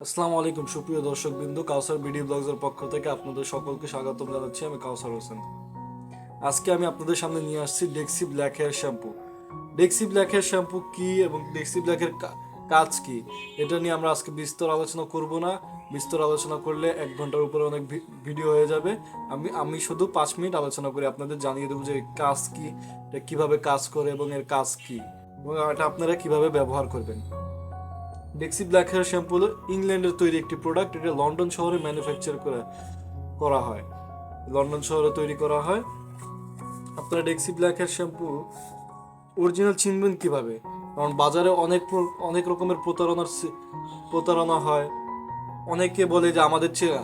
আসসালামু আলাইকুম সুপ্রিয় দর্শকবৃন্দ, কাউসার বিডি ব্লগসের পক্ষ থেকে আপনাদের সকলকে স্বাগতম জানাচ্ছি। আমি কাউসার হোসেন। আজকে আমি আপনাদের সামনে নিয়ে আসছি Dexe black hair shampoo. Dexe black hair shampoo কি এবং ডেক্সি ব্ল্যাকের কাজ কি, এটা নিয়ে আমরা আজকে বিস্তর আলোচনা করব না। বিস্তর আলোচনা করলে 1 ঘন্টার উপরে অনেক ভিডিও হয়ে যাবে। আমি শুধু 5 মিনিট আলোচনা করে আপনাদের জানিয়ে দেবো যে কাজ কি, এটা কিভাবে কাজ করে এবং এর কাজ কি, এবং এটা আপনারা কিভাবে ব্যবহার করবেন। ডেক্সি ব্ল্যাক হেয়ার শ্যাম্পু হলো ইংল্যান্ডের তৈরি একটি প্রোডাক্ট। এটা লন্ডন শহরে ম্যানুফ্যাকচার করা হয়, লন্ডন শহরে তৈরি করা হয়। আপনারা Dexe black hair shampoo original চিনবেন কিভাবে? কারণ বাজারে অনেক রকমের প্রতারণা হয়। অনেকে বলে যে আমাদের চেয়ে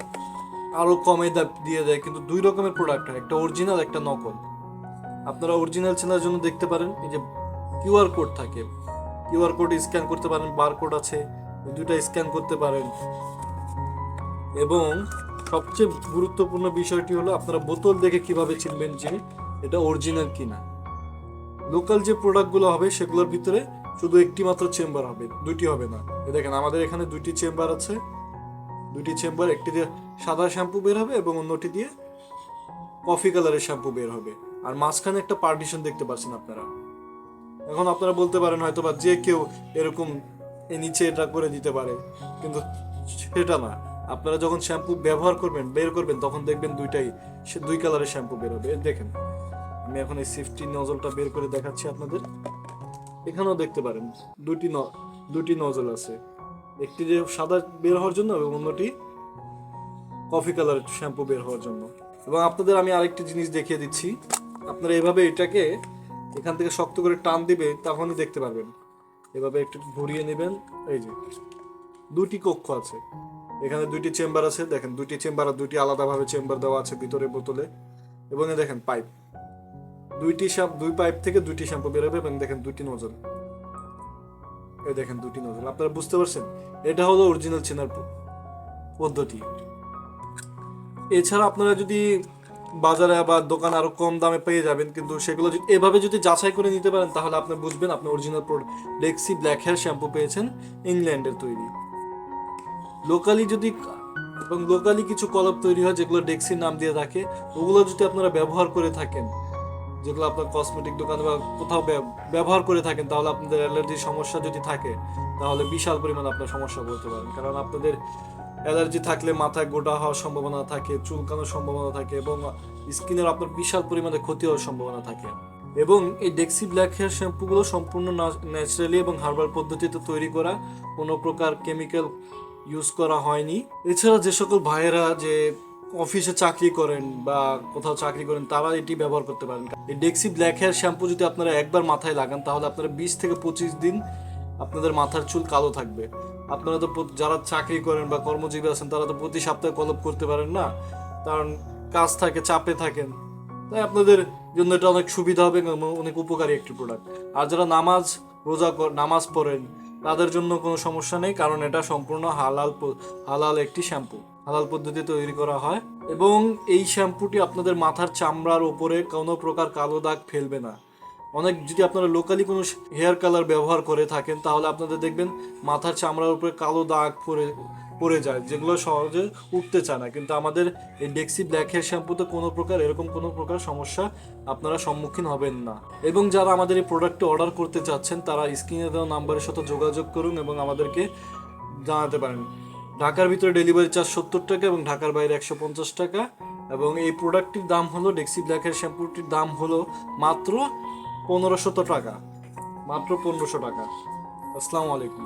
আরো কমে দিয়ে দেয়, কিন্তু 2 রকমের প্রোডাক্ট হয়, একটা অরিজিনাল একটা নকল। আপনারা অরিজিনাল চেনার জন্য দেখতে পারেন, এই যে কিউআর কোড থাকে, কিউআর কোড স্ক্যান করতে পারেন, বারকোড আছে, এই দুইটা স্ক্যান করতে পারেন। এবং সবচেয়ে গুরুত্বপূর্ণ বিষয়টি হলো আপনারা বোতল দেখে কিভাবে চিনবেন যে এটা অরিজিনাল কিনা। লোকাল যে প্রোডাক্টগুলো হবে সেগুলোর ভিতরে শুধু একটি মাত্র চেম্বার হবে, দুইটি হবে না। দেখেন আমাদের এখানে 2টি চেম্বার আছে, 2টি চেম্বার, একটি দিয়ে সাদা শ্যাম্পু বের হবে এবং অন্যটি দিয়ে কফি কালারের শ্যাম্পু বের হবে। আর মাঝখানে একটা পার্টিশন দেখতে পাচ্ছেন আপনারা। এখন আপনারা বলতে পারেন হয়তো বা যে কেউ এরকম নিচে এটা করে দিতে পারে, কিন্তু সেটা না। আপনারা যখন শ্যাম্পু ব্যবহার করবেন, বের করবেন, তখন দেখবেন দুই কালারের শ্যাম্পু বের হবে। দেখেন আমি এখন এই সেফটি নজলটা বের করে দেখাচ্ছি আপনাদের। এখানেও দেখতে পারেন দুটি নজল আছে, একটি যে সাদা বের হওয়ার জন্য এবং অন্যটি কফি কালার শ্যাম্পু বের হওয়ার জন্য। এবং আপনাদের আমি আরেকটি জিনিস দেখিয়ে দিচ্ছি। আপনারা এভাবে এটাকে এখান থেকে শক্ত করে টান দিবে, তখনই দেখতে পারবেন। এভাবে একটু ঘুরিয়ে নেবেন। এই যে 2টি কক্ষ আছে, এখানে 2টি চেম্বার আছে। দেখেন 2টি চেম্বার আর 2টি আলাদাভাবে চেম্বার দেওয়া আছে ভিতরে বোতলে। এবং দেখেন পাইপ, দুই পাইপ থেকে 2টি শ্যাম্পু বেরোবে। এবং দেখেন 2টি নজল, এই দেখেন 2টি নজল। আপনারা বুঝতে পারছেন, এটা হলো অরিজিনাল চেনার পদ্ধতি। এছাড়া আপনারা যদি বাজারে বা দোকানে আরো কম দামে পেয়ে যাবেন, কিন্তু সেগুলো যদি এভাবে যদি যাচাই করে নিতে পারেন, তাহলে আপনি বুঝবেন আপনি original Dexe black hair shampoo পেয়েছেন ইংল্যান্ডের তৈরি। লোকালি কিছু কলপ তৈরি হয় যেগুলো ডেক্সির নাম দিয়ে থাকে, ওগুলো যদি আপনারা ব্যবহার করে থাকেন, যেগুলো আপনার কসমেটিক দোকানে বা কোথাও ব্যবহার করে থাকেন, তাহলে আপনাদের অ্যালার্জির সমস্যা যদি থাকে, তাহলে বিশাল পরিমাণ আপনার সমস্যা বলতে পারেন। কারণ আপনাদের অ্যালার্জি থাকলে মাথায় গোটা হওয়ার সম্ভাবনা থাকে, চুলকানোর সম্ভাবনা থাকে, এবং স্কিনের আপনার বিশাল পরিমাণে ক্ষতি হওয়ার সম্ভাবনা থাকে। এবং এই ডেক্সি ব্ল্যাক হেয়ার শ্যাম্পুগুলো সম্পূর্ণ ন্যাচারালি এবং হার্বাল পদ্ধতিতে তৈরি করা, কোনো প্রকার কেমিক্যাল ইউজ করা হয়নি। এছাড়া যে সকল ভাইয়েরা যে অফিসে চাকরি করেন বা কোথাও চাকরি করেন, তারা এটি ব্যবহার করতে পারেন। এই ডেক্সি ব্ল্যাক হেয়ার শ্যাম্পু যদি আপনারা একবার মাথায় লাগান, তাহলে আপনারা 20 থেকে 25 দিন আপনাদের মাথার চুল কালো থাকবে। আপনারা তো যারা চাকরি করেন বা কর্মজীবী আছেন, তারা তো প্রতি সপ্তাহে কলপ করতে পারেন না, কারণ কাজ থাকে, চাপে থাকেন। তাই আপনাদের জন্য এটা অনেক সুবিধা হবে এবং অনেক উপকারী একটি প্রোডাক্ট। আর যারা নামাজ পড়েন, তাদের জন্য কোনো সমস্যা নেই, কারণ এটা সম্পূর্ণ হালাল একটি শ্যাম্পু, হালাল পদ্ধতিতে তৈরি করা হয়। এবং এই শ্যাম্পুটি আপনাদের মাথার চামড়ার উপরে কোনো প্রকার কালো দাগ ফেলবে না। যদি আপনারা লোকালি কোনো হেয়ার কালার ব্যবহার করে থাকেন, তাহলে আপনাদের দেখবেন মাথার চামড়ার উপরে কালো দাগ পড়ে যায়, যেগুলো সহজে উঠতে চায় না। কিন্তু আমাদের এই ডেক্সি ব্ল্যাক হেয়ার শ্যাম্পুতে এরকম কোনো প্রকার সমস্যা আপনারা সম্মুখীন হবেন না। এবং যারা আমাদের এই প্রোডাক্টটি অর্ডার করতে চাচ্ছেন, তারা স্ক্রিনে দেওয়া নাম্বারের সাথে যোগাযোগ করুন এবং আমাদেরকে জানাতে পারেন। ঢাকার ভিতরে ডেলিভারি চার্জ 70 টাকা এবং ঢাকার বাইরে 150 টাকা। এবং এই প্রোডাক্টটির দাম হলো, ডেক্সি ব্ল্যাক হেয়ার শ্যাম্পুটির দাম হলো মাত্র 1500 টাকা, মাত্র 1500 টাকা। আসসালামু আলাইকুম।